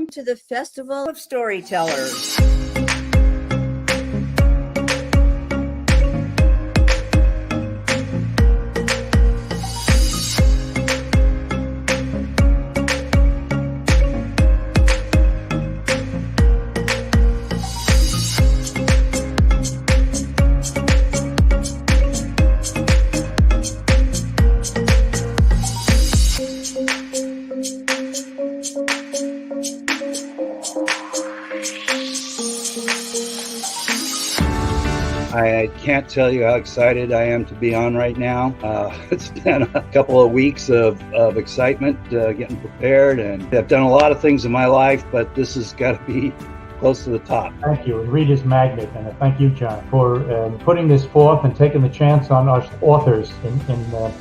welcome to the Festival of Storytellers. I can't tell you how excited I am to be on right now. It's been a couple of weeks of excitement, getting prepared, and I've done a lot of things in my life, but this has got to be close to the top. Thank you, and Reader's Magnet, and thank you, John, for putting this forth and taking the chance on us authors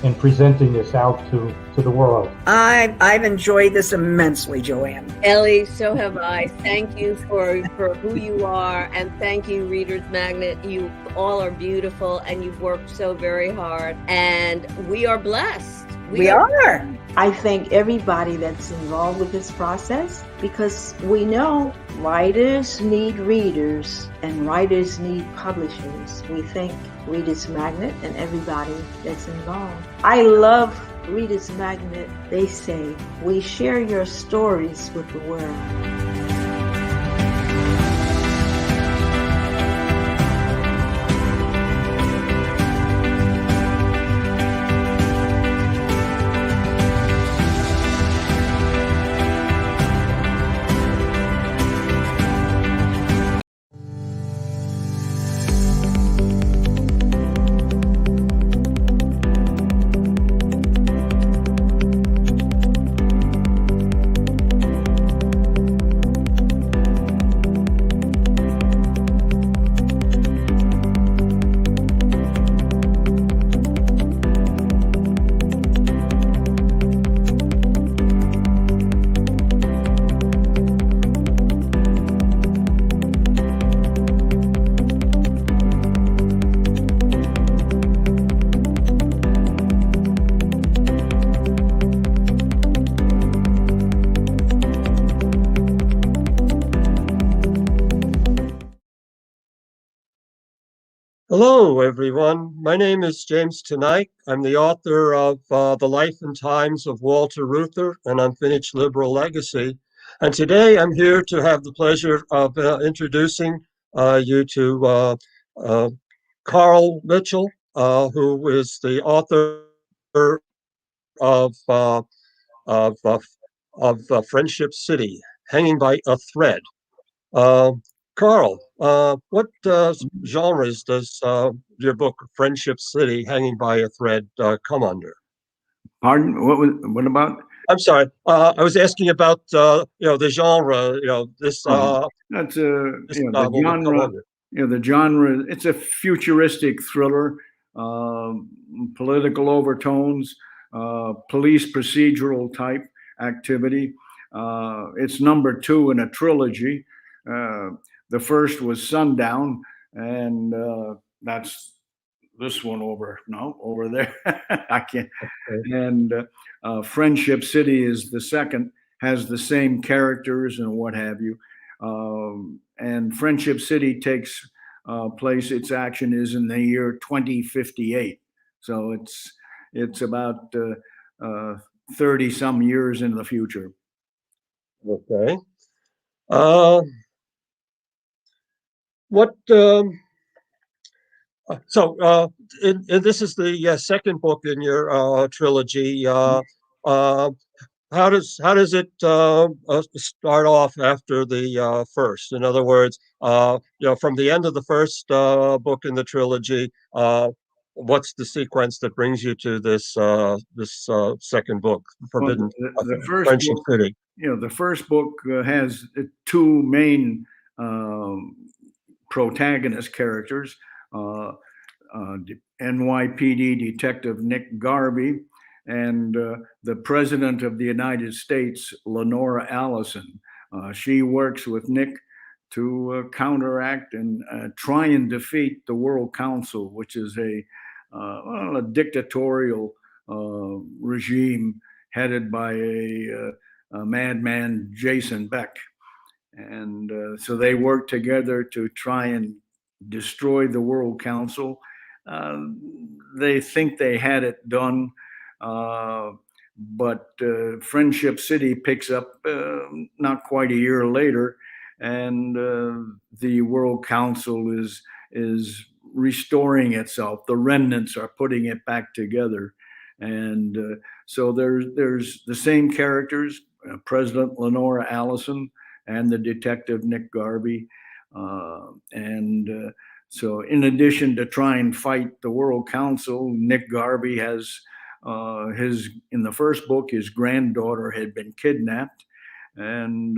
in presenting this out to the world. I've enjoyed this immensely, Joanne. Ellie, so have I. Thank you for who you are, and thank you, Reader's Magnet. You all are beautiful, and you've worked so very hard, and we are blessed. We are. I thank everybody that's involved with this process, because we know writers need readers and writers need publishers. We thank Reader's Magnet and everybody that's involved. I love Reader's Magnet. They say, we share your stories with the world. Hello, everyone. My name is James Tonight. I'm the author of The Life and Times of Walter Reuther, An Unfinished Liberal Legacy. And today I'm here to have the pleasure of introducing you to Carl Mitchell, who is the author of Friendship City, Hanging by a Thread. Carl, what genres does your book Friendship City, Hanging by a Thread come under? Pardon? What about? I'm sorry. I was asking about the genre. This That's this the novel would come genre. under. The genre. It's a futuristic thriller, political overtones, police procedural type activity. It's number 2 in a trilogy. The first was Sundown, and that's this one over there. I can't. Okay. And Friendship City is the second, has the same characters and what have you. And Friendship City takes place, its action is in the year 2058. So it's about 30 some years in the future. Okay. This is the second book in your trilogy. How does it start off after the first? In other words, from the end of the first book in the trilogy, what's the sequence that brings you to this second book, Forbidden The first Friendship book, City? the first book has 2 main protagonist characters, NYPD Detective Nick Garvey and the President of the United States, Lenora Allison. She works with Nick to counteract and try and defeat the World Council, which is a dictatorial regime headed by a madman, Jason Beck. And so they worked together to try and destroy the World Council. They think they had it done, but Friendship City picks up not quite a year later, and the World Council is restoring itself. The remnants are putting it back together, and so there's the same characters, President Lenora Allison and the detective Nick Garvey, and so in addition to try and fight the World Council, Nick Garvey has in the first book, his granddaughter had been kidnapped, and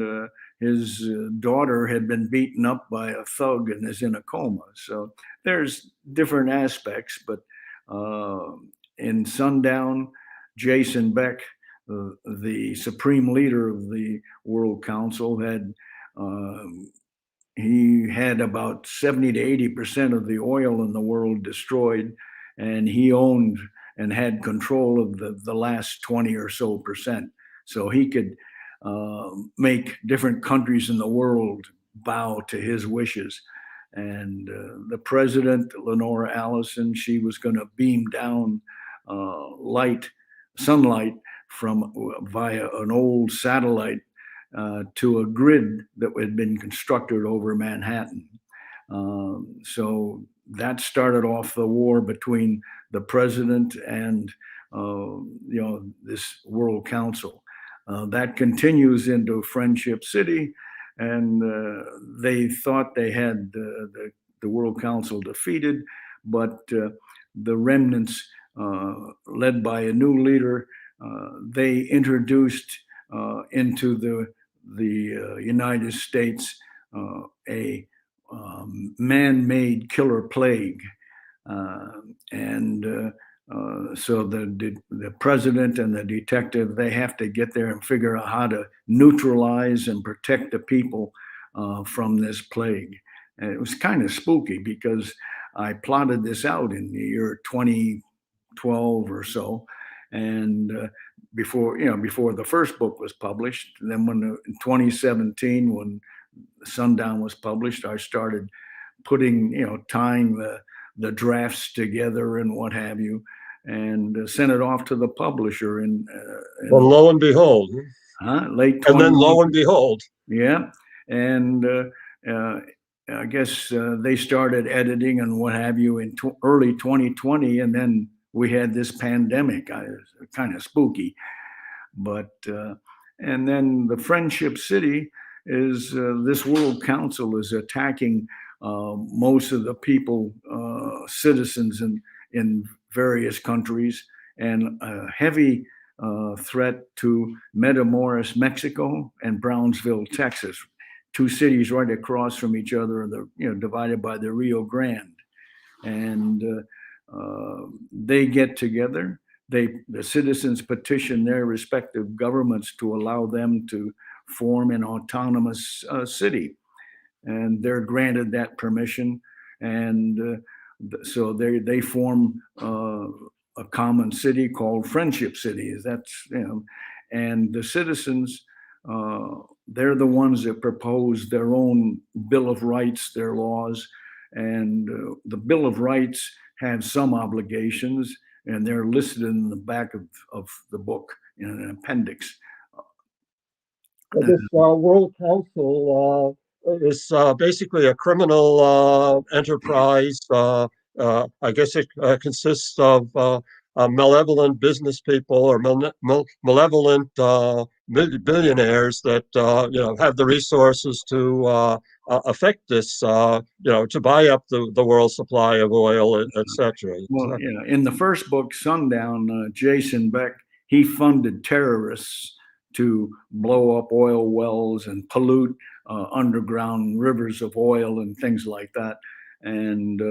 his daughter had been beaten up by a thug and is in a coma. So there's different aspects, but in Sundown, Jason Beck, the supreme leader of the World Council, he had about 70 to 80% of the oil in the world destroyed, and he owned and had control of the last 20 or so percent. So he could make different countries in the world bow to his wishes. And the president, Lenora Allison, she was going to beam down sunlight via an old satellite to a grid that had been constructed over Manhattan. So that started off the war between the president and this World Council. That continues into Friendship City, and they thought they had the World Council defeated, but the remnants, led by a new leader, they introduced into the United States a man-made killer plague, and so the president and the detective, they have to get there and figure out how to neutralize and protect the people from this plague. And it was kind of spooky because I plotted this out in the year 2012 or so, and before the first book was published. And then in 2017, when Sundown was published, I started tying the drafts together and what have you, and sent it off to the publisher. Well, lo and behold. Late 20. And then lo and behold. Yeah. And I guess they started editing and what have you in early 2020. And then we had this pandemic. Kind of spooky. But, and then the Friendship City is this World Council is attacking most of the people, citizens in various countries, and a heavy threat to Matamoros, Mexico, and Brownsville, Texas, two cities right across from each other, divided by the Rio Grande. And they get together. The citizens petition their respective governments to allow them to form an autonomous city, and they're granted that permission. And so they form a common city called Friendship City. And the citizens, they're the ones that propose their own Bill of Rights, their laws, and the Bill of Rights have some obligations, and they're listed in the back of the book in an appendix. This World Council is basically a criminal enterprise. I guess it consists of malevolent business people or malevolent billionaires that have the resources to affect this, to buy up the world supply of oil, etc. Well, in the first book, Sundown, Jason Beck, he funded terrorists to blow up oil wells and pollute underground rivers of oil and things like that. And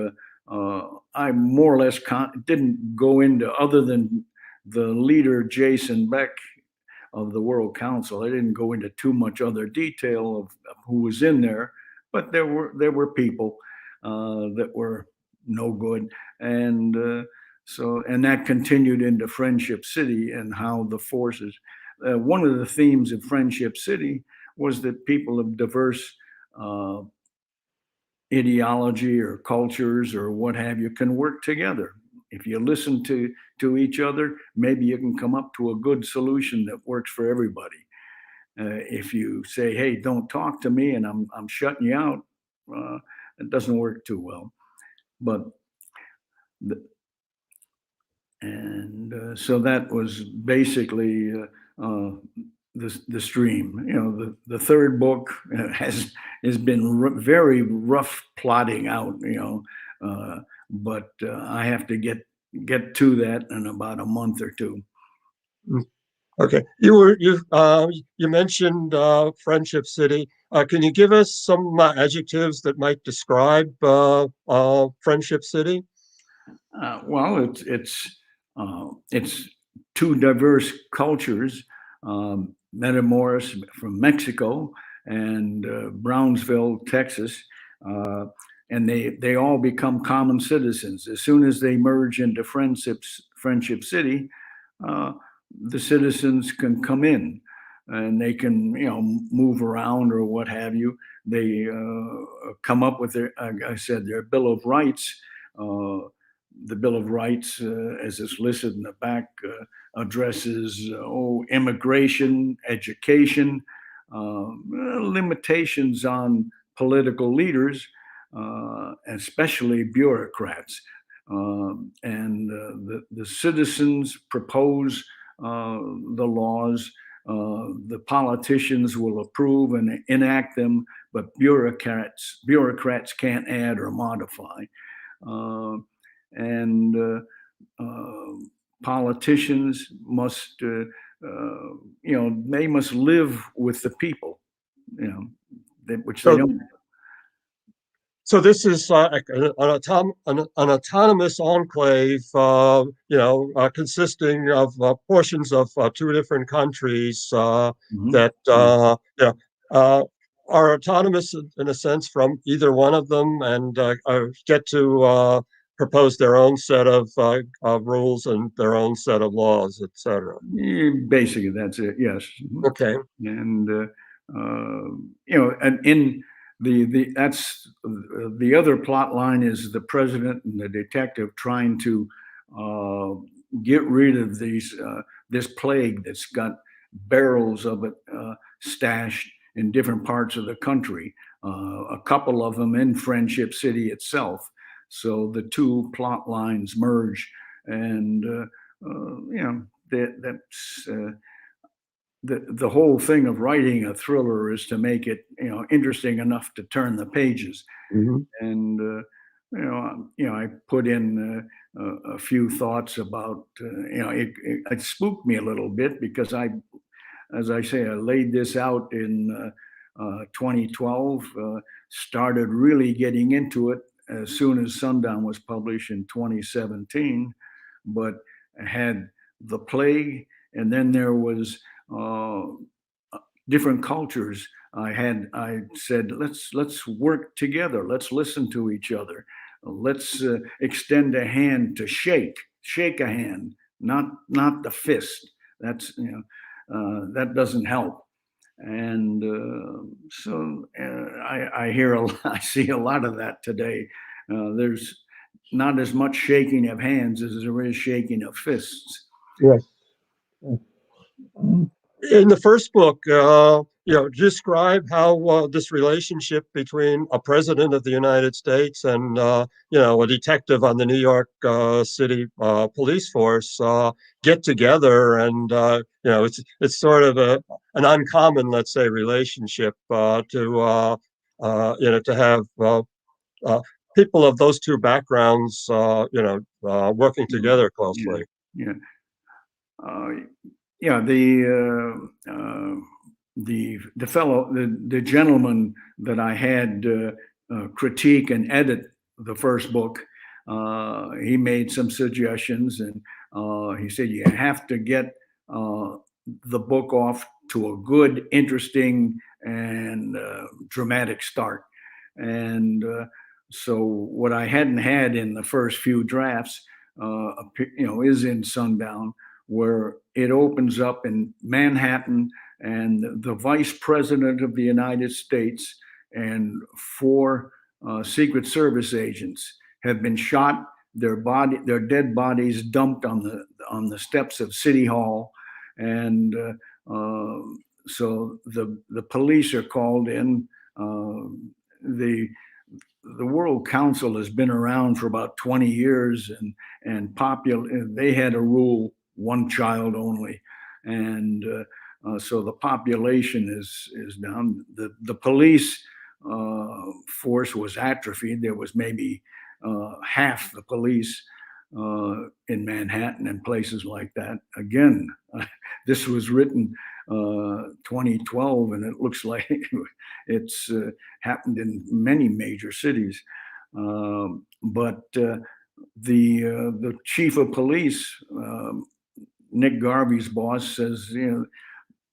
I more or less didn't go into, other than the leader, Jason Beck of the World Council, I didn't go into too much other detail of who was in there, but there were people that were no good. And and that continued into Friendship City and how the forces, one of the themes of Friendship City was that people of diverse ideology or cultures or what have you can work together. If you listen to each other, maybe you can come up to a good solution that works for everybody. If you say, "Hey, don't talk to me," and I'm shutting you out, it doesn't work too well. But so that was basically the stream. You know, the third book has been very rough plotting out. You know, but I have to get to that in about a month or two. Okay, you mentioned Friendship City. Can you give us some adjectives that might describe Friendship City? Well, it's two diverse cultures, Matamoros from Mexico and Brownsville, Texas, and they all become common citizens as soon as they merge into Friendship City. The citizens can come in and they can, you know, move around or what have you. They come up with their, like I said, their Bill of Rights. The Bill of Rights, as it's listed in the back, addresses immigration, education, limitations on political leaders, especially bureaucrats. And the citizens propose the laws. The politicians will approve and enact them, but bureaucrats can't add or modify. And politicians must, they must live with the people, which they don't. So this is an autonomous enclave, consisting of portions of two different countries that are autonomous in a sense from either one of them, and get to propose their own set of rules and their own set of laws, etc. Basically, that's it. Yes. Okay. And and in that's the other plot line is the president and the detective trying to get rid of this plague that's got barrels of it stashed in different parts of the country. A couple of them in Friendship City itself. So the two plot lines merge, and that's. The whole thing of writing a thriller is to make it, interesting enough to turn the pages. Mm-hmm. And, I put in a few thoughts about, it spooked me a little bit because as I say, I laid this out in 2012, started really getting into it as soon as Sundown was published in 2017, but I had the plague, and then there was different cultures. I said, let's work together. Let's listen to each other. Let's extend a hand to shake a hand, not the fist. That's, that doesn't help. And so I see a lot of that today. There's not as much shaking of hands as there is shaking of fists. Yes. In the first book, describe how this relationship between a president of the United States and a detective on the New York City police force get together, and it's sort of an uncommon, let's say, relationship to have people of those two backgrounds, working together closely. Yeah. The gentleman that I had critique and edit the first book, he made some suggestions, and he said you have to get the book off to a good, interesting, and dramatic start. And so what I hadn't had in the first few drafts, is in Sundown, where it opens up in Manhattan, and the Vice President of the United States and 4 Secret Service agents have been shot. Their dead bodies dumped on the steps of City Hall, and so the police are called in. The World Council has been around for about 20 years, and they had a rule, one child only, and so the population is down. The police force was atrophied. There was maybe half the police in Manhattan and places like that. Again, this was written 2012, and it looks like it's happened in many major cities. But the chief of police, Nick Garvey's boss, says,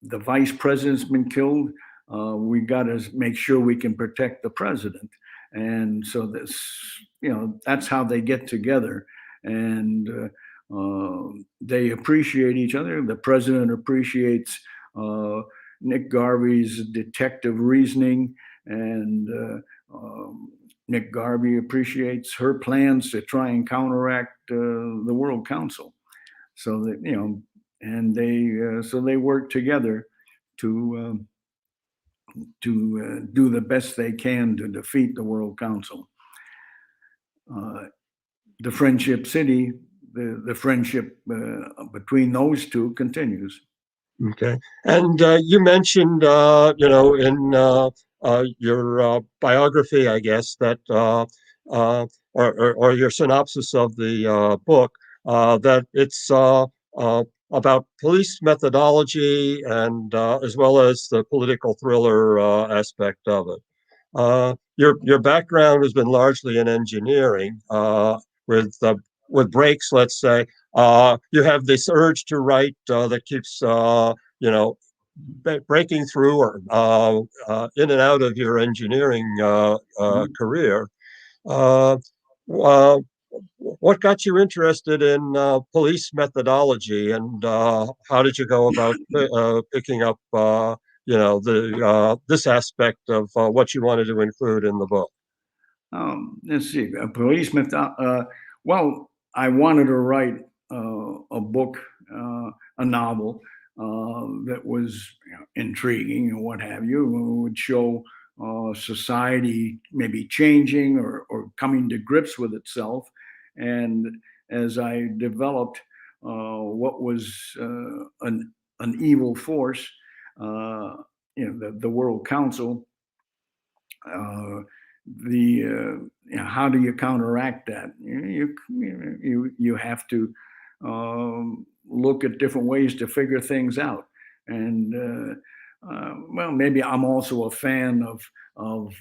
the vice president's been killed. We got to make sure we can protect the president. And so that's how they get together. And they appreciate each other. The president appreciates Nick Garvey's detective reasoning, and Nick Garvey appreciates her plans to try and counteract the World Council. So that and they work together to do the best they can to defeat the World Council. The Friendship City, the friendship between those two continues. Okay. And you mentioned, in your biography, I guess, that or your synopsis of the book, that it's about police methodology and as well as the political thriller aspect of it. Your background has been largely in engineering, with breaks, let's say. You have this urge to write that keeps breaking through or in and out of your engineering career. What got you interested in police methodology, and how did you go about picking up this aspect of what you wanted to include in the book? Let's see, police method. Well, I wanted to write a book, a novel that was intriguing and what have you, would show society maybe changing or coming to grips with itself. And as I developed what was an evil force, the World Council, how do you counteract that? You have to look at different ways to figure things out. And well, maybe I'm also a fan of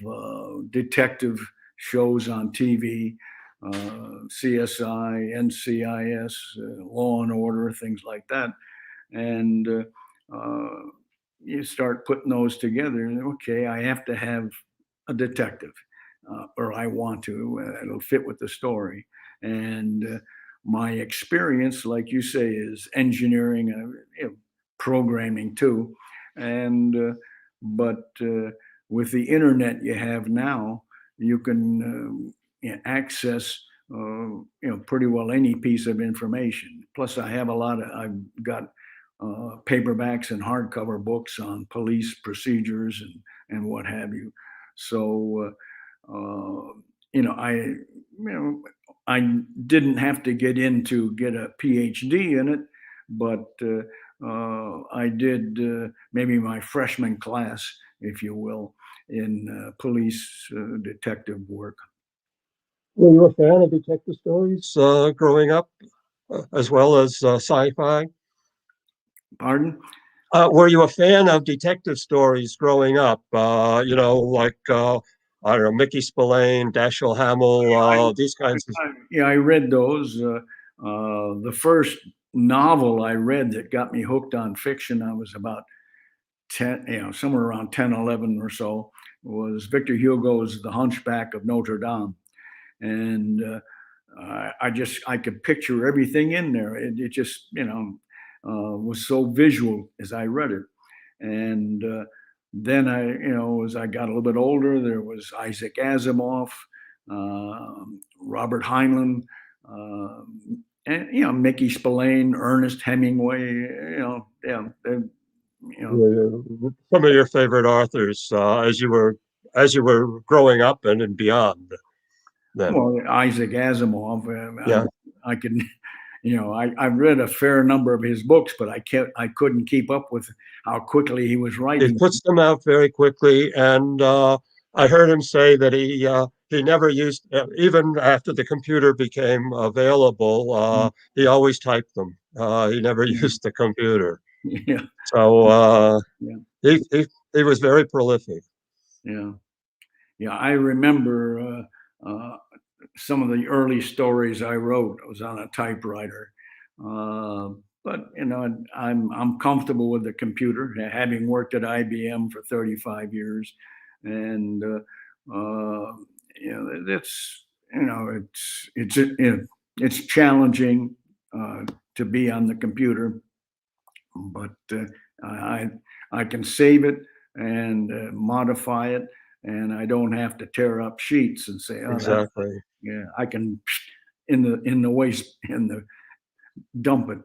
detective shows on TV, CSI, NCIS, Law and Order, things like that. And you start putting those together, and okay, I have to have a detective. Or I want to, it'll fit with the story. And my experience, like you say, is engineering, programming too. And but with the internet you have now, you can access pretty well any piece of information. Plus, I've got paperbacks and hardcover books on police procedures and what have you. So I didn't have to get a PhD in it, but I did maybe my freshman class, if you will, in police detective work. Were you a fan of detective stories growing up, as well as sci-fi? Pardon? Were you a fan of detective stories growing up? Like I don't know, Mickey Spillane, Dashiell Hammel, these kinds of. Yeah, I read those. The first novel I read that got me hooked on fiction, I was about 10, somewhere around 10, 11 or so, was Victor Hugo's The Hunchback of Notre Dame. And I could picture everything in there. It just, was so visual as I read it. And then as I got a little bit older, there was Isaac Asimov, Robert Heinlein, and Mickey Spillane, Ernest Hemingway. Some of your favorite authors as you were growing up and beyond. Then, well, Isaac Asimov. yeah, I can, I've read a fair number of his books, but I couldn't keep up with how quickly he was he writing. puts them out very quickly, and I heard him say that he never used, even after the computer became available, he always typed them. He never used the computer. Yeah, So Yeah. he was very prolific. yeah, yeah. I remember some of the early stories I wrote. I was on a typewriter, but I'm comfortable with the computer, having worked at IBM for 35 years, and that's it's challenging to be on the computer, but I can save it and modify it, and I don't have to tear up sheets and say, "Oh, Exactly. yeah." I can in the waste dump it.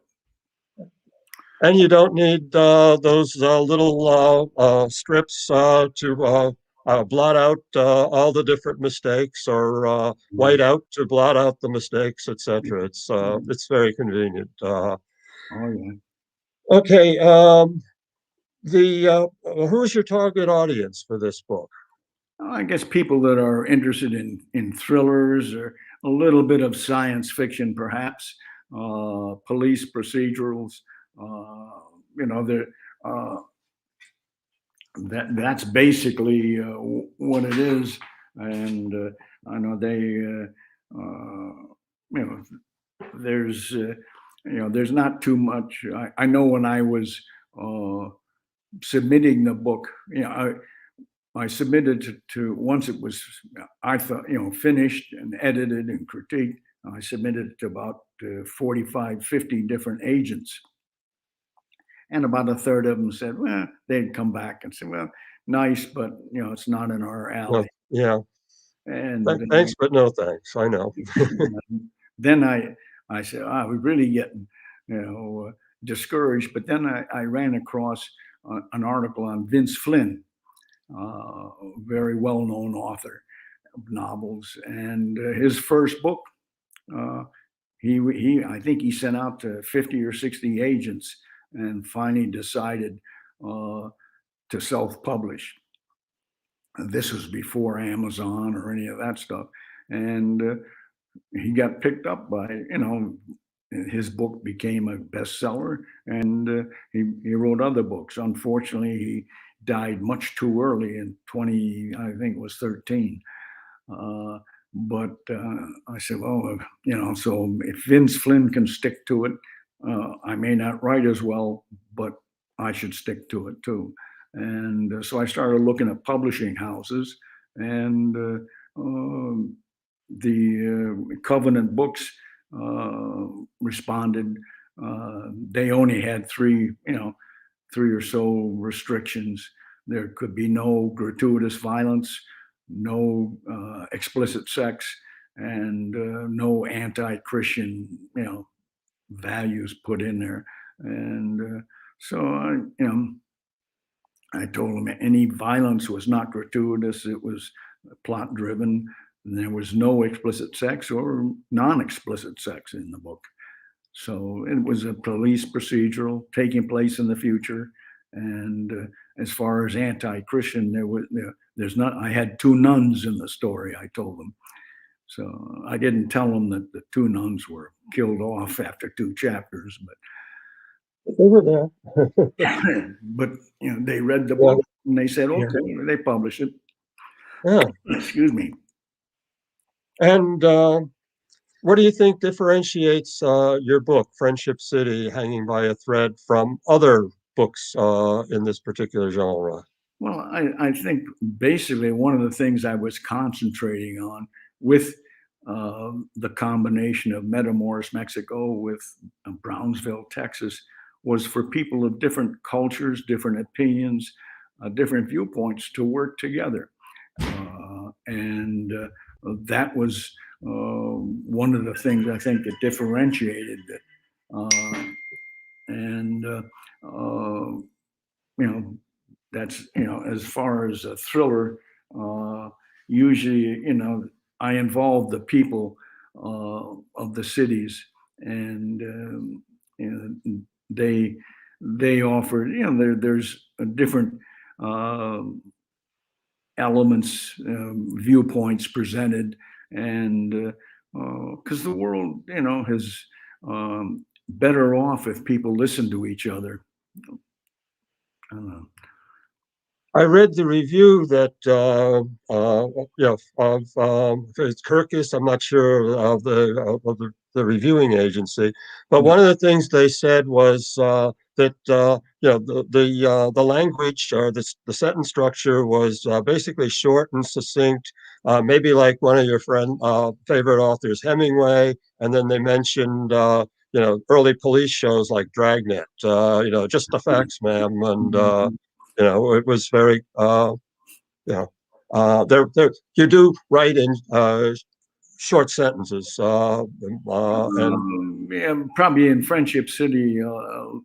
And you don't need those little strips to blot out all the different mistakes, or white out to blot out the mistakes, etc. It's very convenient. Oh yeah. Okay, who's your target audience for this book? I guess people that are interested in thrillers or a little bit of science fiction, perhaps, police procedurals. That's basically what it is. And I know there's not too much. I know when I was submitting the book, I submitted to once it was, I thought, finished and edited and critiqued. I submitted it to about 45, 50 different agents. And about a third of them said, well, they'd come back and say, well, nice, but, it's not in our Well, alley. yeah, And thanks, but no thanks. I know. then I said, I was really getting, discouraged. But then I ran across an article on Vince Flynn, a very well-known author of novels, and his first book, I think he sent out to 50 or 60 agents and finally decided to self-publish. This was before Amazon or any of that stuff, and he got picked up by, his book became a bestseller, and he wrote other books. Unfortunately, he died much too early in I think it was 13. But I said, well, so if Vince Flynn can stick to it, I may not write as well, but I should stick to it too. And so I started looking at publishing houses, and the Covenant Books responded. They only had three or so restrictions. There could be no gratuitous violence, no explicit sex, and no anti-Christian, values put in there. And so I told them any violence was not gratuitous; it was plot driven. And there was no explicit sex or non-explicit sex in the book. So it was a police procedural taking place in the future. And as far as anti-Christian, there's not. I had two nuns in the story, I told them. So I didn't tell them that the two nuns were killed off after 2 chapters, They were there. but they read the book and they said, okay, they published it. Yeah. Excuse me. And what do you think differentiates your book, Friendship City, Hanging by a Thread, from other books in this particular genre? Well, I think basically one of the things I was concentrating on with the combination of Metamoris, Mexico with Brownsville, Texas, was for people of different cultures, different opinions, different viewpoints to work together. And that was one of the things I think that differentiated it. That's, as far as a thriller, usually, I involve the people of the cities, and they offer, there's a different elements, viewpoints presented, and because the world, is better off if people listen to each other. I don't know. I read the review that it's Kirkus. I'm not sure of the reviewing agency, but one of the things they said was that the language or the sentence structure was basically short and succinct, maybe like one of your favorite authors, Hemingway, and then they mentioned early police shows like Dragnet, just the facts, ma'am, and it was very, you do write in short sentences, and yeah, probably in Friendship City, a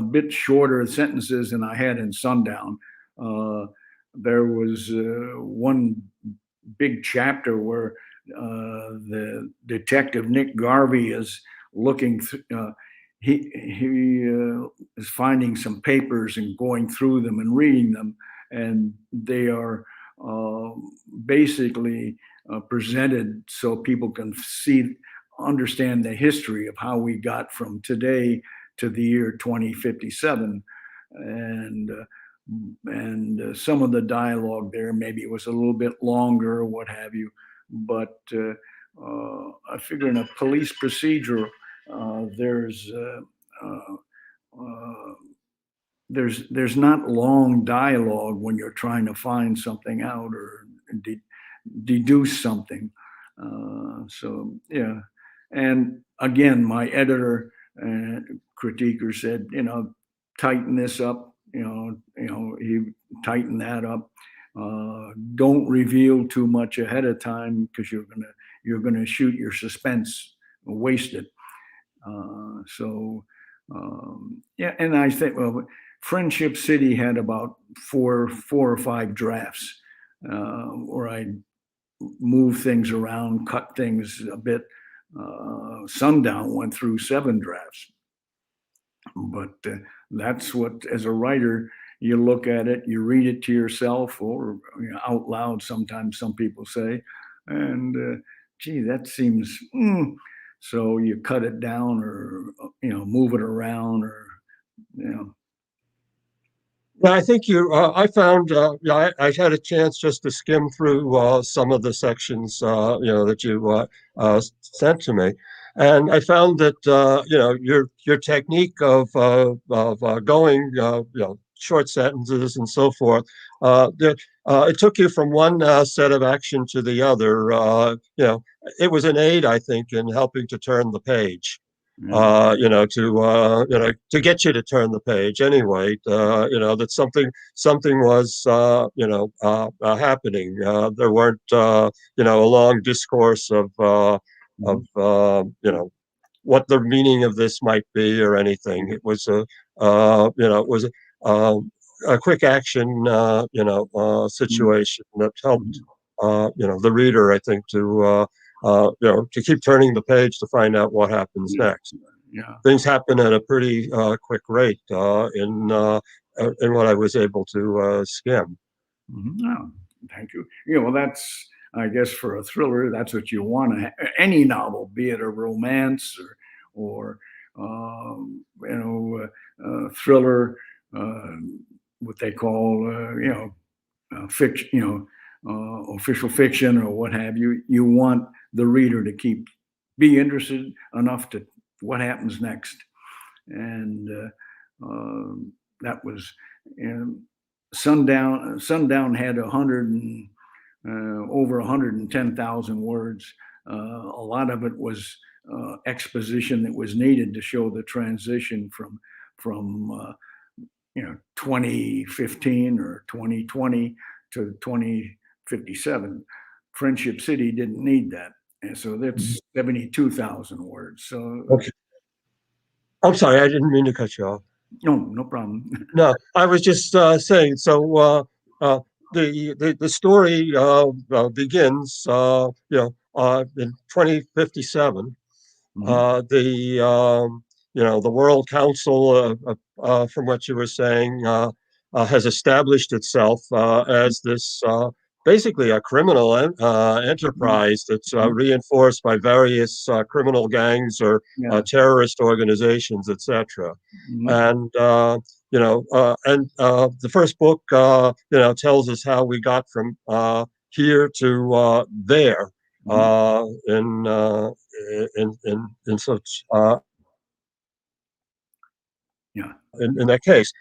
bit shorter sentences than I had in Sundown. There was one big chapter where the detective Nick Garvey is looking. He is finding some papers and going through them and reading them, and they are basically presented so people can understand the history of how we got from today to the year 2057, and some of the dialogue there maybe it was a little bit longer or what have you, but I figure in a police procedure. There's not long dialogue when you're trying to find something out or deduce something. So yeah, and again, my editor and critiquer said, tighten this up. He tightened that up. Don't reveal too much ahead of time because you're gonna shoot your suspense, waste it. Yeah, and I think, well, Friendship City had about four or five drafts where I move things around, cut things a bit. Sundown went through 7 drafts, but that's what, as a writer, you look at it, you read it to yourself or out loud. Sometimes some people say, and gee, that seems. So you cut it down or, move it around or, Yeah, I think I found, I had a chance just to skim through some of the sections, that you sent to me. And I found that, your technique of going, short sentences and so forth, that it took you from one set of action to the other. It was an aid, I think, in helping to turn the page. To get you to turn the page anyway. That something was happening. There weren't a long discourse of what the meaning of this might be or anything. It was a quick action situation that helped the reader, I think, to keep turning the page to find out what happens next. Yeah. Things happen at a pretty quick rate in what I was able to skim. Oh, thank you. Well, that's, I guess, for a thriller, that's what you want to any novel, be it a romance or thriller, what they call, fiction, official fiction or what have you. You want the reader to be interested enough to what happens next. And that was Sundown. Sundown had over 110,000 words. A lot of it was exposition that was needed to show the transition from 2015 or 2020 to 2057. Friendship City didn't need that. And so that's 72,000 words. So, Okay. I'm sorry, I didn't mean to cut you off. no problem. No, I was just saying. So the story begins, in 2057. The World Council, from what you were saying, has established itself as this basically a criminal enterprise that's reinforced by various criminal gangs or Yeah. terrorist organizations, etc. And the first book, tells us how we got from here to there in such in that case.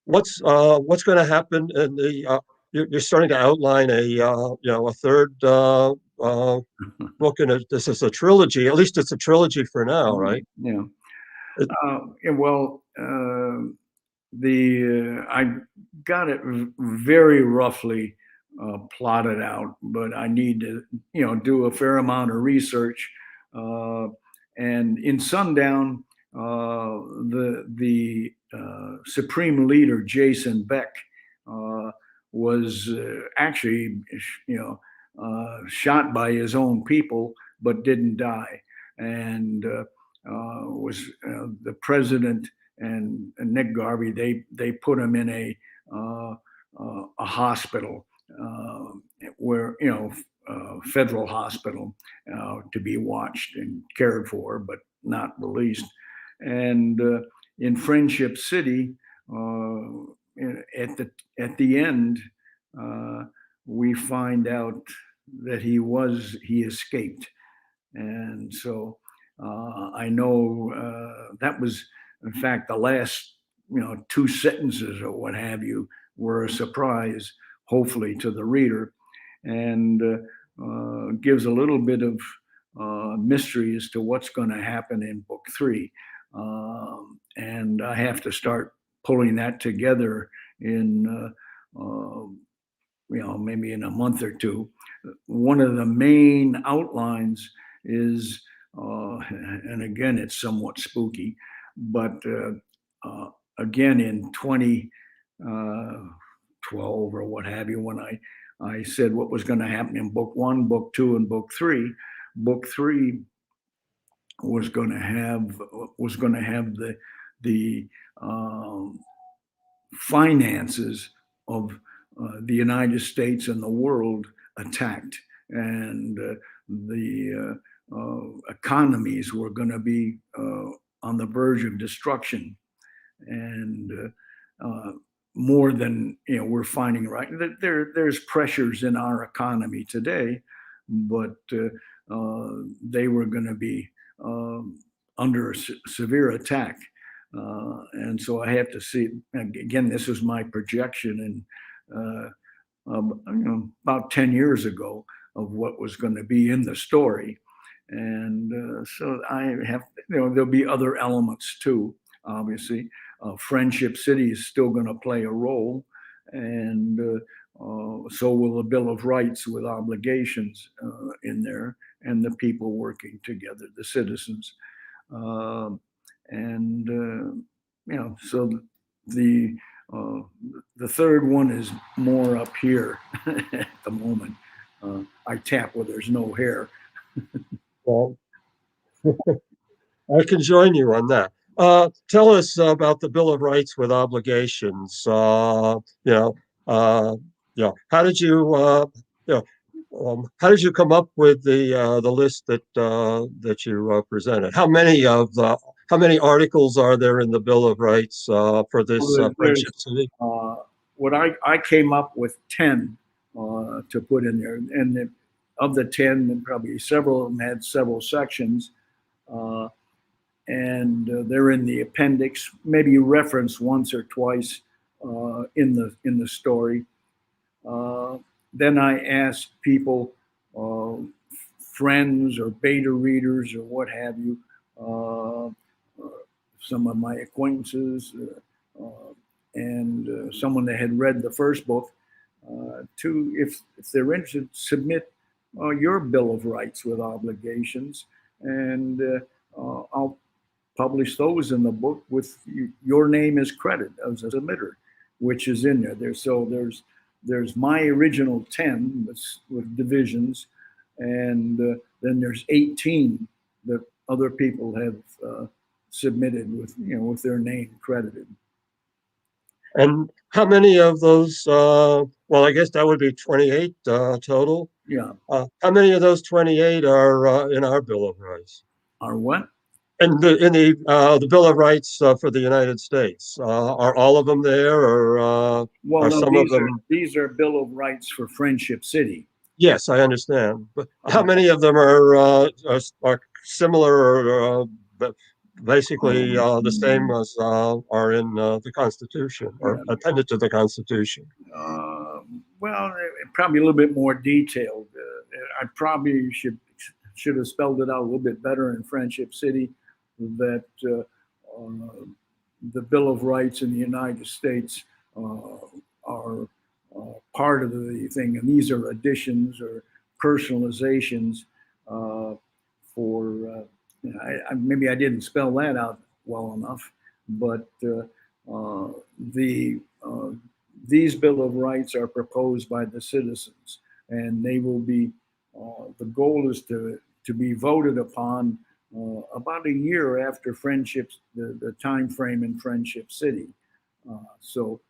What's going to happen in the you're starting to outline a third book, and this is a trilogy. At least it's a trilogy for now, right? Yeah. Well, I got it very roughly plotted out, but I need to do a fair amount of research. And in Sundown, the supreme leader Jason Beck was actually shot by his own people, but didn't die, and was the president and Nick Garvey. They put him in a hospital where federal hospital to be watched and cared for, but not released. And in Friendship City, at the end, we find out that he escaped, and so I know that was, in fact, the last two sentences or what have you were a surprise, hopefully to the reader, and gives a little bit of mystery as to what's going to happen in book 3. And I have to start pulling that together in maybe in a month or two. One of the main outlines is, and again, it's somewhat spooky, but again, in 2012 or what have you, when I said what was going to happen in book 1, book 2, and book 3, book 3 was going to have the finances of the United States and the world attacked, and the economies were going to be on the verge of destruction, and more than we're finding right. There's pressures in our economy today, but they were going to be under a severe attack. And so I have to see, again, this is my projection, and about 10 years ago, of what was going to be in the story. And so I have, there'll be other elements too, obviously. Friendship City is still going to play a role, and so will the Bill of Rights with obligations in there, and the people working together, the citizens. So the third one is more up here at the moment. I tap where there's no hair. Well, I can join you on that. Tell us about the Bill of Rights with obligations. How did you how did you come up with the list that you presented? How many articles are there in the Bill of Rights for this Friendship City? What I came up with 10 to put in there, and of the 10, probably several of them had several sections, and they're in the appendix, maybe referenced once or twice in the story. Then I asked people from friends or beta readers or what have you, some of my acquaintances, and someone that had read the first book, to, if they're interested, submit your Bill of Rights with obligations, and I'll publish those in the book with your name as credit as a submitter, which is in there. There's my original 10 with divisions, and then there's 18 that other people have submitted with their name credited. And how many of those, well, I guess that would be 28 total. Yeah. How many of those 28 are in our Bill of Rights? Are what? In the Bill of Rights for the United States, are all of them there, or Well, are no, some of them? these are Bill of Rights for Friendship City. Yes, I understand. But how many of them are similar, or basically the same as are in the Constitution, or appended to the Constitution? Well, probably a little bit more detailed. I probably should have spelled it out a little bit better in Friendship City, that the Bill of Rights in the United States are part of the thing, and these are additions or personalizations for. Maybe I didn't spell that out well enough, but these Bill of Rights are proposed by the citizens, and they will be. The goal is to be voted upon about a year after the time frame in Friendship City. So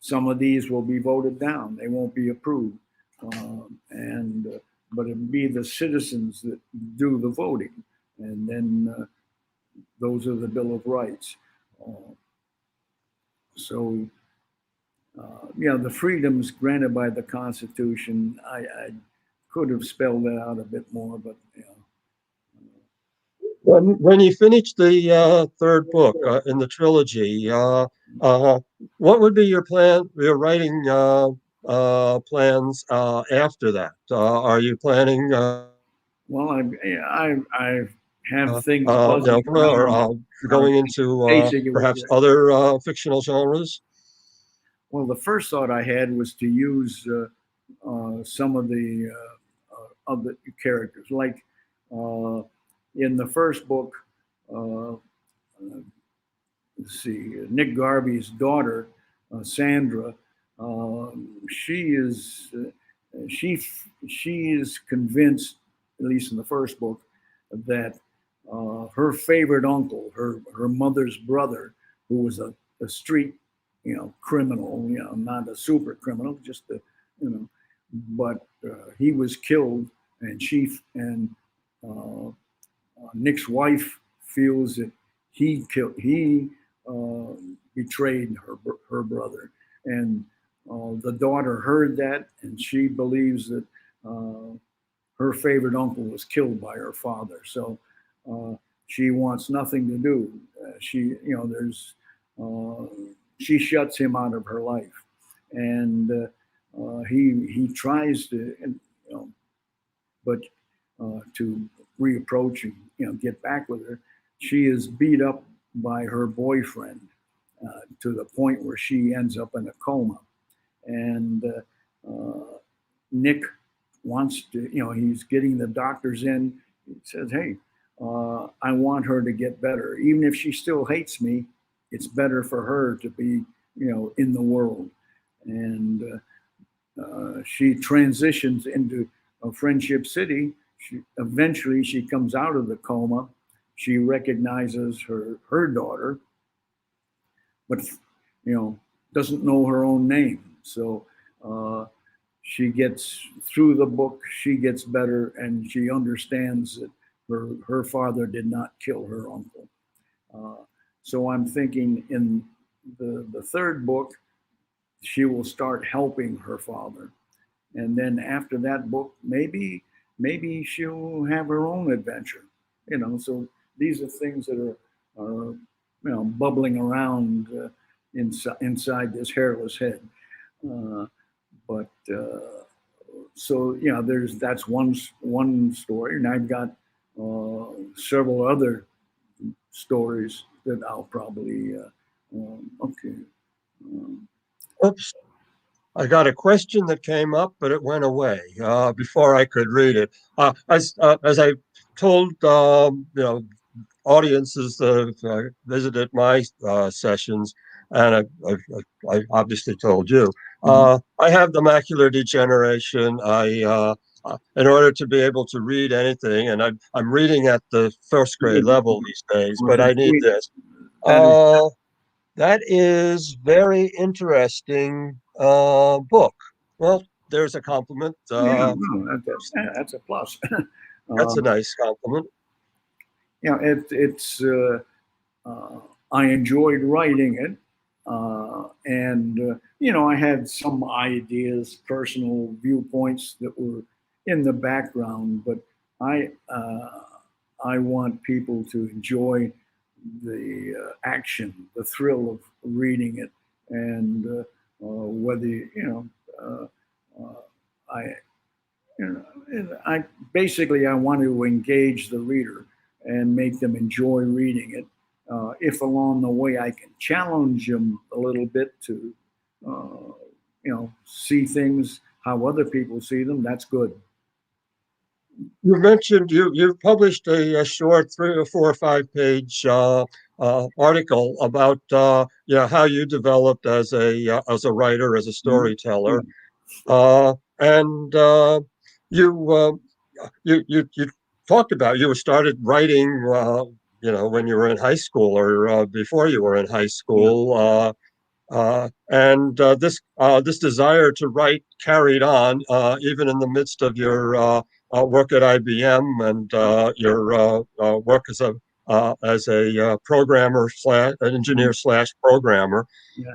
some of these will be voted down; they won't be approved, but it'll be the citizens that do the voting, and then those are the Bill of Rights. The freedoms granted by the Constitution, I could have spelled that out a bit more, but When you finish the third book in the trilogy, what would be your writing plans after that? Are you planning? Well, I have things going into perhaps other fictional genres? Well, the first thought I had was to use some of the characters, like in the first book. Let's see, Nick Garvey's daughter, Sandra. She is convinced, at least in the first book, that her favorite uncle, her mother's brother, who was a street, criminal, not a super criminal, just but he was killed, and Nick's wife feels that he betrayed her brother, and the daughter heard that, and she believes that her favorite uncle was killed by her father. So she wants nothing to do. She shuts him out of her life, and he tries to, but to reapproach and get back with her. She is beat up by her boyfriend to the point where she ends up in a coma, and Nick wants to, he's getting the doctors in. He says, "Hey, I want her to get better, even if she still hates me. It's better for her to be, in the world." And she transitions into Friendship City. Eventually she comes out of the coma. She recognizes her daughter, but doesn't know her own name. So she gets through the book. She gets better, and she understands that her father did not kill her uncle. So I'm thinking in the third book, she will start helping her father. And then after that book, maybe she'll have her own adventure. So these are things that are bubbling around inside this hairless head. so that's one story, and I've got several other stories that I'll probably okay. Oops. I got a question that came up, but it went away before I could read it. As I told audiences that have visited my sessions, and I obviously told you, I have the macular degeneration. In order to be able to read anything, and I'm reading at the first grade level these days, but I need this. That is very interesting book. Well, there's a compliment. Yeah, no, that's a plus. That's a nice compliment. It's I enjoyed writing it, and I had some ideas, personal viewpoints that were in the background, but I want people to enjoy the action, the thrill of reading it, and whether I I basically I want to engage the reader and make them enjoy reading it. If along the way I can challenge them a little bit to, see things how other people see them, that's good. You mentioned you published a short 3 or 4 or 5 page article about how you developed as a writer, as a storyteller, and you talked about you started writing when you were in high school or before you were in high school. And this desire to write carried on even in the midst of your work at IBM and your work as a programmer slash an engineer slash programmer.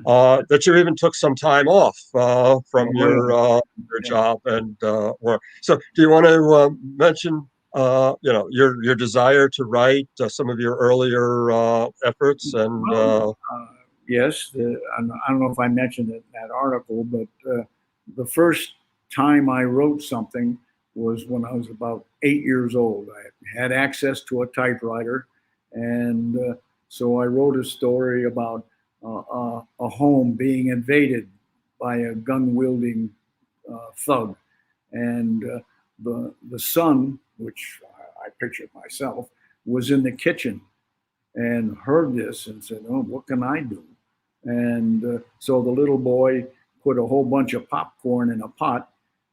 That you even took some time off from your job and work. So, do you want to mention your desire to write, some of your earlier efforts and? Yes, I don't know if I mentioned it in that article, but the first time I wrote something was when I was about 8 years old. I had access to a typewriter, and so I wrote a story about a home being invaded by a gun-wielding thug, and the son, which I pictured myself, was in the kitchen and heard this and said, "Oh, what can I do?" And so the little boy put a whole bunch of popcorn in a pot,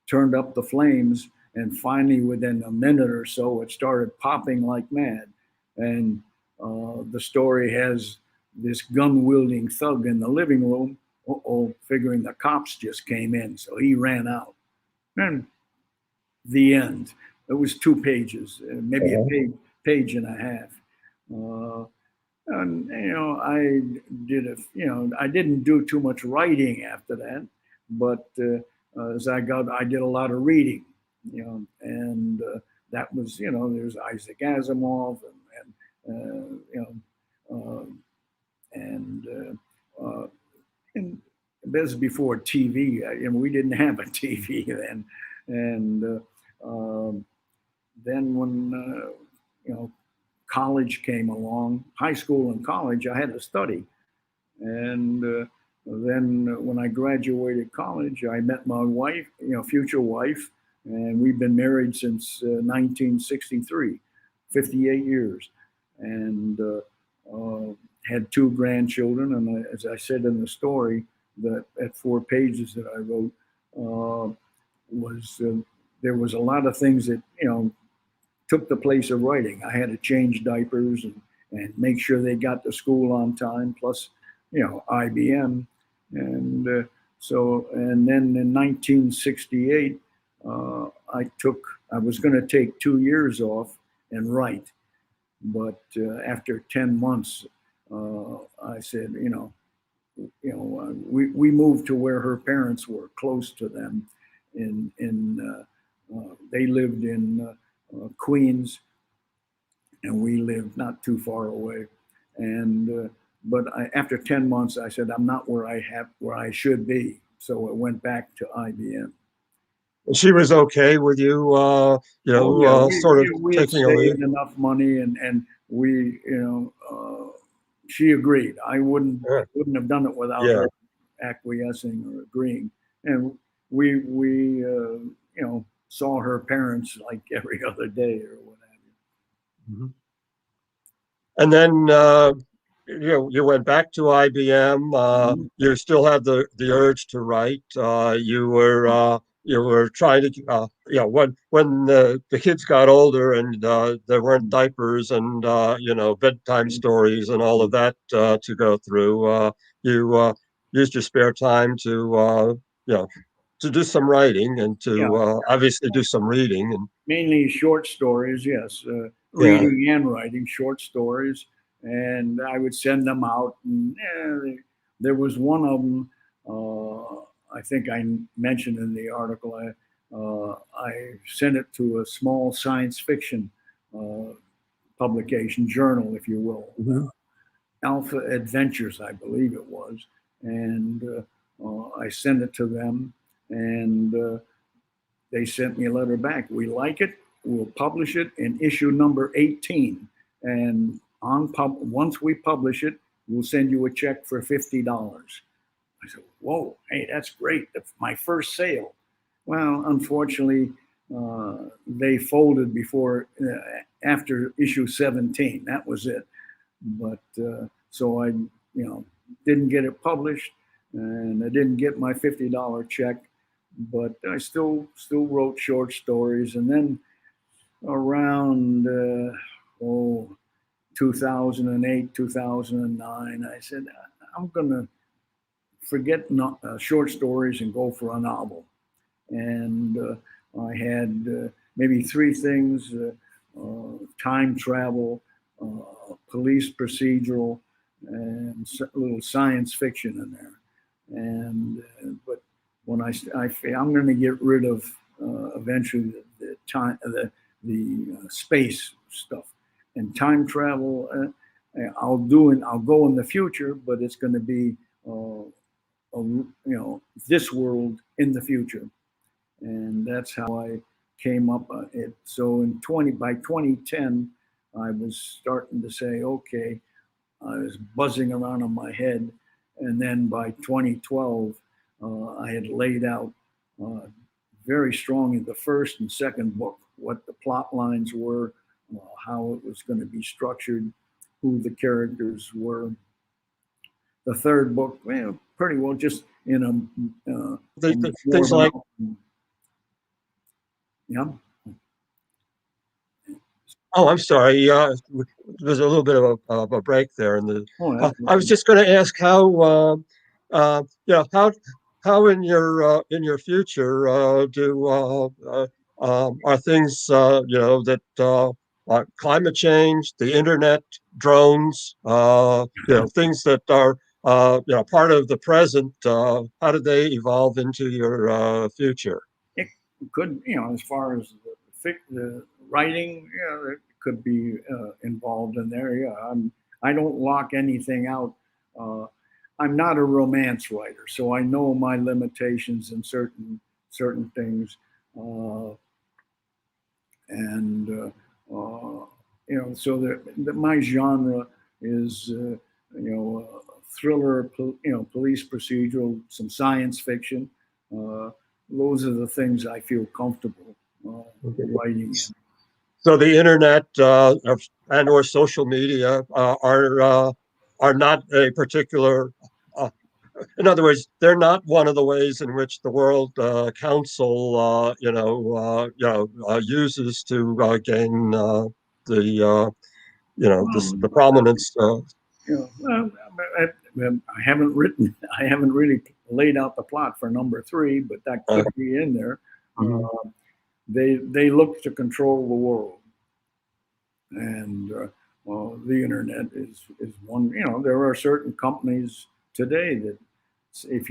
turned up the flames, and finally, within a minute or so, it started popping like mad. And the story has this gun-wielding thug in the living room, figuring the cops just came in, so he ran out. And the end. It was 2 pages, maybe a page and a half. And I didn't do too much writing after that, but as I did a lot of reading, and that was, there's Isaac Asimov and this is before TV. We didn't have a TV then, and then when college came along, high school and college, I had to study. And then when I graduated college, I met my wife, future wife, and we've been married since 1963, 58 years, and had 2 grandchildren. And as I said in the story, that at 4 pages that I wrote, there was a lot of things that, took the place of writing. I had to change diapers and make sure they got to school on time, plus, IBM. And and then in 1968, I was going to take 2 years off and write. But after 10 months, I said, we moved to where her parents were, close to them. They lived in Queens, and we lived not too far away. And but after 10 months, I said, I'm not where I should be. So I went back to IBM. She was okay with you, Oh, yeah, sort of we had taking a lead. saved enough money and we, she agreed. I Yeah. wouldn't have done it without Yeah. her acquiescing or agreeing. And we saw her parents like every other day or what have you. Mhm. And then, you went back to IBM. Mhm. You still had the urge to write. You were trying to, when the kids got older and there weren't diapers and bedtime stories and all of that to go through. You used your spare time to to do some writing and Yeah, to obviously do some reading and mainly short stories, yes. yeah. Reading and writing short stories. And I would send them out. And there was one of them, I think I mentioned in the article, I sent it to a small science fiction uh, publication, journal, if you will. Mhm. Alpha Adventures, I believe it was. And I sent it to them. And they sent me a letter back. We like it. We'll publish it in issue number 18. And once we publish it, we'll send you a check for $50. I said, whoa, hey, that's great. That's my first sale. Well, unfortunately, they folded after issue 17. That was it. But so I, didn't get it published, and I didn't get my $50 check. But I still wrote short stories, and then around 2008, 2009, I said I'm gonna forget short stories and go for a novel. And I had maybe three things: time travel, police procedural, and a little science fiction in there. And but when I'm going to get rid of eventually the time the space stuff and time travel. I'll go in the future, but it's going to be this world in the future, and that's how I came up on it. So by 2010, I was starting to say, okay, I was buzzing around in my head, and then by 2012, I had laid out very strong in the first and second book what the plot lines were, how it was going to be structured, who the characters were. The third book, well, pretty well just in a more Things of like an, yeah. Oh, I'm sorry. There's a little bit of a break there in the. Oh, that's I was just going to ask how, how in your future do are things that climate change, the internet, drones, things that are part of the present. How do they evolve into your future? It could, as far as the writing, it could be involved in there. Yeah, I don't lock anything out. Uh, I'm not a romance writer, so I know my limitations in certain things, and so my genre is thriller, police procedural, some science fiction. Those are the things I feel comfortable writing in. So the internet and or social media are not a particular. In other words, they're not one of the ways in which the World Council, uses to gain the prominence. I haven't written, I haven't really laid out the plot for number three, but that could be in there. Mhm. They look to control the world, and the internet is one. There are certain companies today that if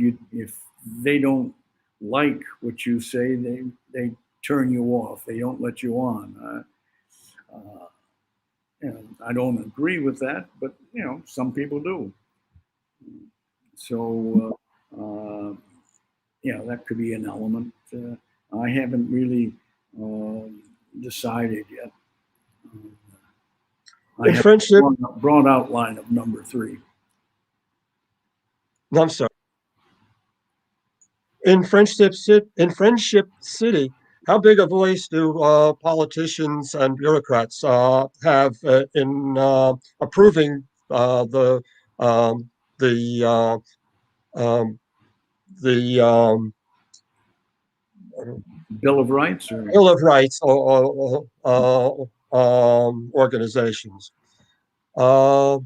they don't like what you say, they turn you off. They don't let you on. I don't agree with that, but some people do. So that could be an element. I haven't really decided yet. I In have friendship, a broad outline of number 3. no, I'm sorry. In Friendship City, how big a voice do politicians and bureaucrats have in approving um, the um, the Bill of Rights, or Bill of Rights organizations? Uh,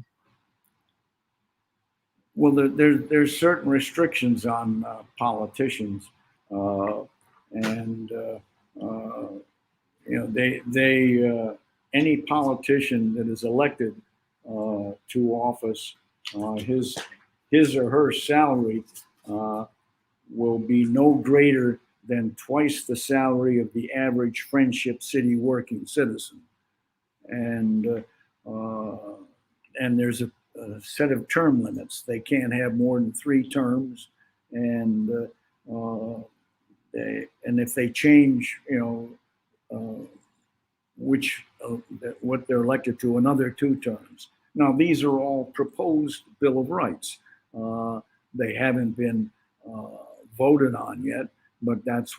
well, there's certain restrictions on politicians, uh, and any politician that is elected to office, his or her salary uh, will be no greater than twice the salary of the average Friendship City working citizen. And there's a set of term limits. They can't have more than 3 terms, and and if they change, which what they're elected to, another 2 terms. Now, these are all proposed Bill of Rights. They haven't been voted on yet, but that's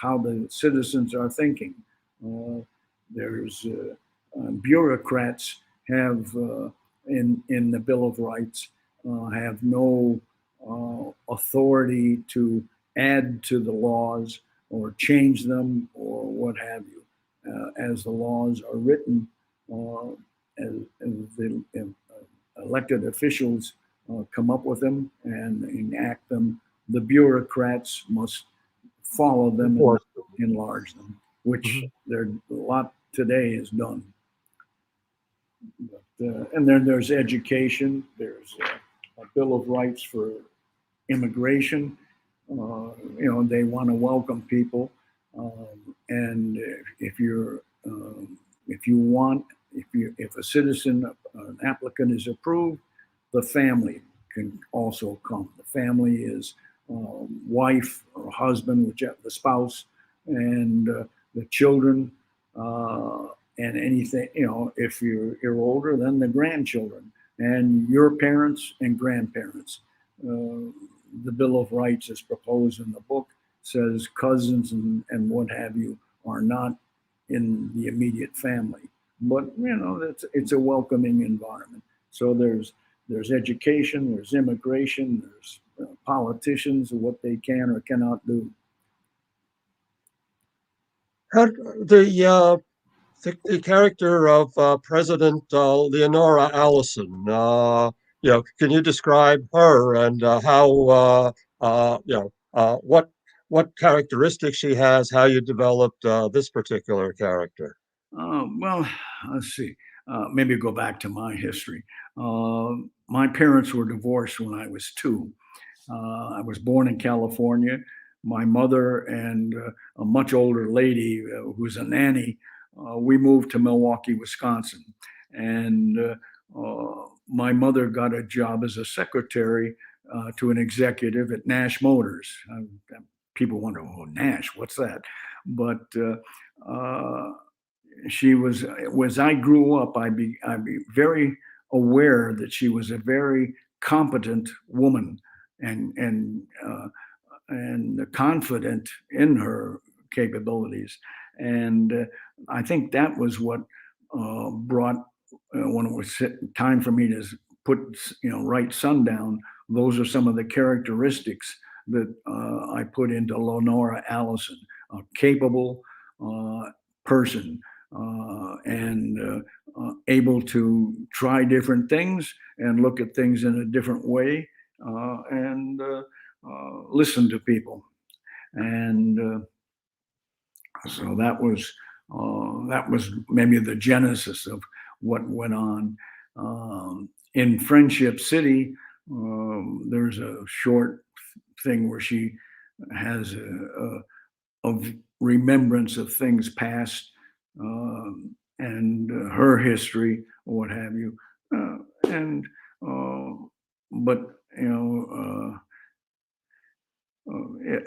how the citizens are thinking. There's bureaucrats have in the Bill of Rights have no authority to add to the laws or change them or what have you. As the laws are written, as the elected officials come up with them and enact them, the bureaucrats must follow them and enlarge them, which a lot today is done. And then there's education. There's a Bill of Rights for immigration. They want to welcome people, and if a citizen, an applicant is approved, the family can also come. The family is wife or husband, whichever, the spouse, and the children, and anything. If you're older, then the grandchildren and your parents and grandparents. The Bill of Rights as proposed in the book says cousins and what have you are not in the immediate family, but it's a welcoming environment. So there's education, there's immigration, there's politicians, what they can or cannot do. how the character of President Leonora Allison. Can you describe her and what characteristics she has? How you developed this particular character? Well, let's see. Maybe go back to my history. My parents were divorced when I was 2. I was born in California. My mother and a much older lady who's a nanny, we moved to Milwaukee, Wisconsin. And my mother got a job as a secretary to an executive at Nash Motors. People wonder, oh, Nash, what's that? But she was, as I grew up, I'd be very aware that she was a very competent woman and confident in her capabilities. And I think that was what brought, when it was time for me to write Sundown, those are some of the characteristics that I put into Leonora Allison, a capable person, and able to try different things and look at things in a different way, and listen to people. And so that was maybe the genesis of what went on. In Friendship City, there's a short thing where she has a remembrance of things past, and her history, or what have you. But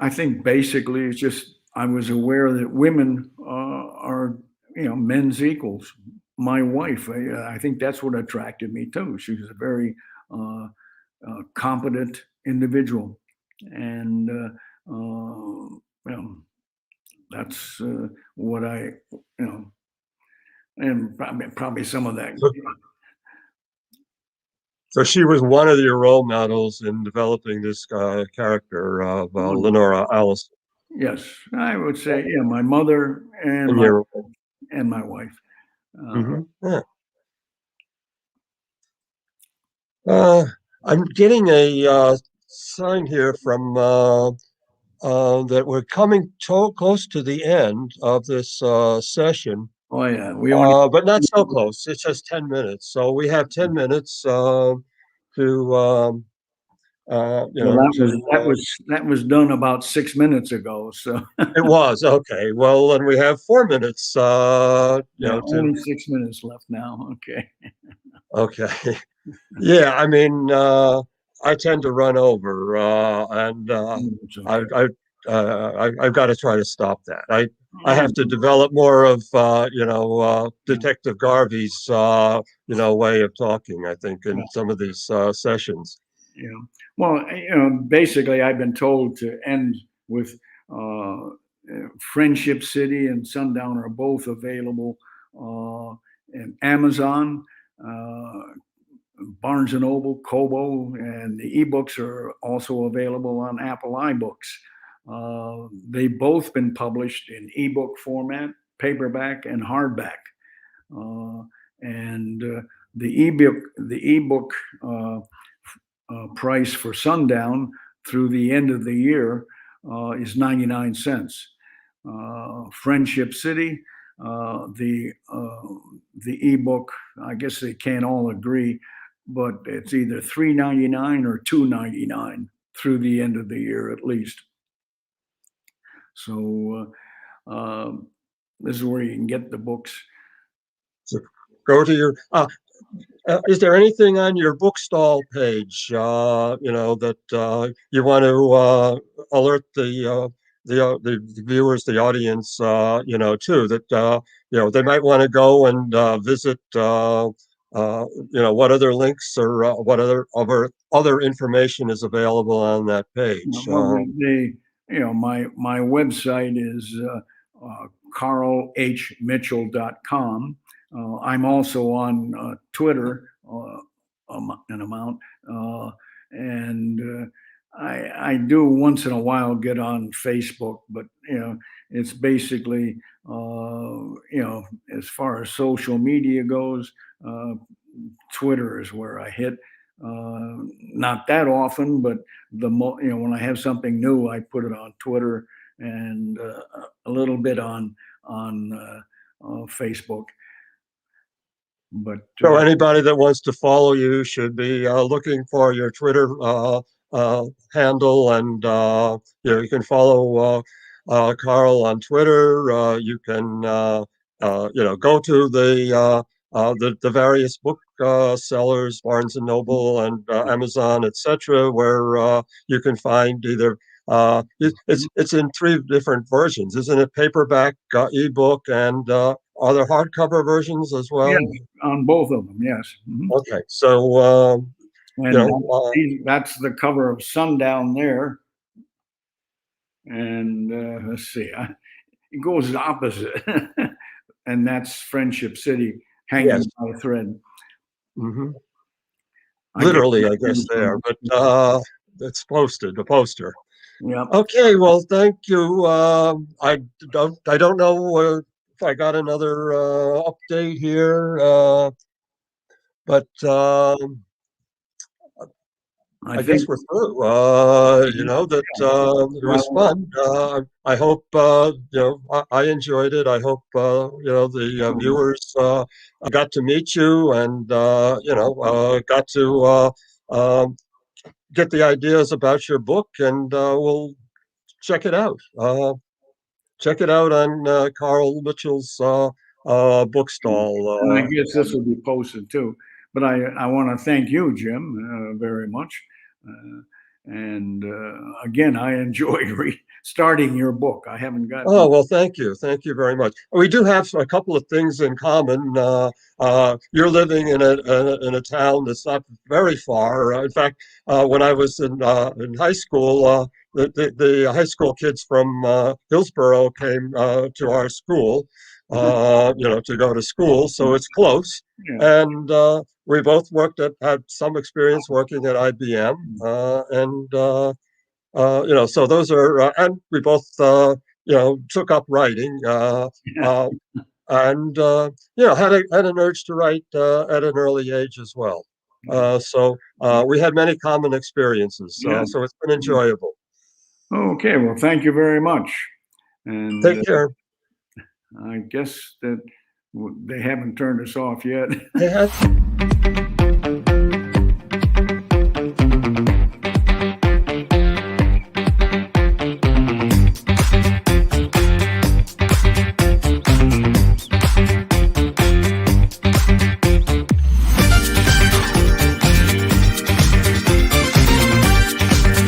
I think basically it's just I was aware that women are, men's equals. My wife, I think that's what attracted me too. She was a very competent individual, and that's what and probably some of that. So she was one of your role models in developing this character of Lenora Allison. Yes, I would say, my mother and my wife. Yeah. I'm getting a sign here from that we're coming close to the end of this session. Oh yeah, we only. But not so close. It's just 10 minutes. So we have 10 minutes to that was done about 6 minutes ago. So it was okay. Well, and we have 4 minutes. only 6 minutes left now. Okay. Okay. Yeah, I mean, I tend to run over, and I've got to try to stop that. I have to develop more of Detective Garvey's way of talking, I think, in some of these sessions. Yeah. Well, basically, I've been told to end with Friendship City and Sundown are both available in Amazon, Barnes and Noble, Kobo, and the ebooks are also available on Apple iBooks. They've both been published in ebook format, paperback, and hardback. And the ebook price for Sundown through the end of the year is 99 cents. Friendship City, the ebook, I guess they can't all agree, but it's either $3.99 or $2.99 through the end of the year at least. So this is where you can get the books. So go to your. Is there anything on your bookstall page, that you want to alert the viewers, the audience, too, that they might want to go and visit, what other links or what other information is available on that page? Well, my website is carlhmitchell.com. I'm also on Twitter an amount, and I do once in a while get on Facebook, but it's basically as far as social media goes, Twitter is where I hit. Not that often, but when I have something new, I put it on Twitter and a little bit on Facebook. But so anybody that wants to follow you should be looking for your Twitter handle, and you can follow Carl on Twitter. You can go to the various book sellers, Barnes and Noble and Amazon, etc., where you can find either it's in 3 different versions, isn't it? Paperback, ebook, and are there hardcover versions as well? Yeah, on both of them, yes. Mm-hmm. Okay, so that's the cover of Sundown there, and let's see, it goes opposite, and that's Friendship City hanging by a thread. Mm-hmm. Literally, I guess there, but it's posted, a poster. Yeah. Okay, well, thank you. I don't know if I got another update here, but I guess we're through. It was fun. I hope I enjoyed it. I hope the viewers got to meet you and got to get the ideas about your book, and we'll check it out. Check it out on Carl Mitchell's bookstall. And I guess this will be posted too. But I want to thank you, Jim, very much. And again, I enjoyed starting your book. I haven't gotten. Oh, well, thank you. Thank you very much. We do have a couple of things in common. You're living in a town that's not very far. In fact, when I was in high school, the high school kids from Hillsborough came to our school, to go to school. So it's close. Yeah. And we both had some experience working at IBM, so those are, and we both, took up writing, and had an urge to write at an early age as well. So we had many common experiences. Yeah. So it's been enjoyable. Okay, well, thank you very much. And Take care. I guess that they haven't turned us off yet. Yeah.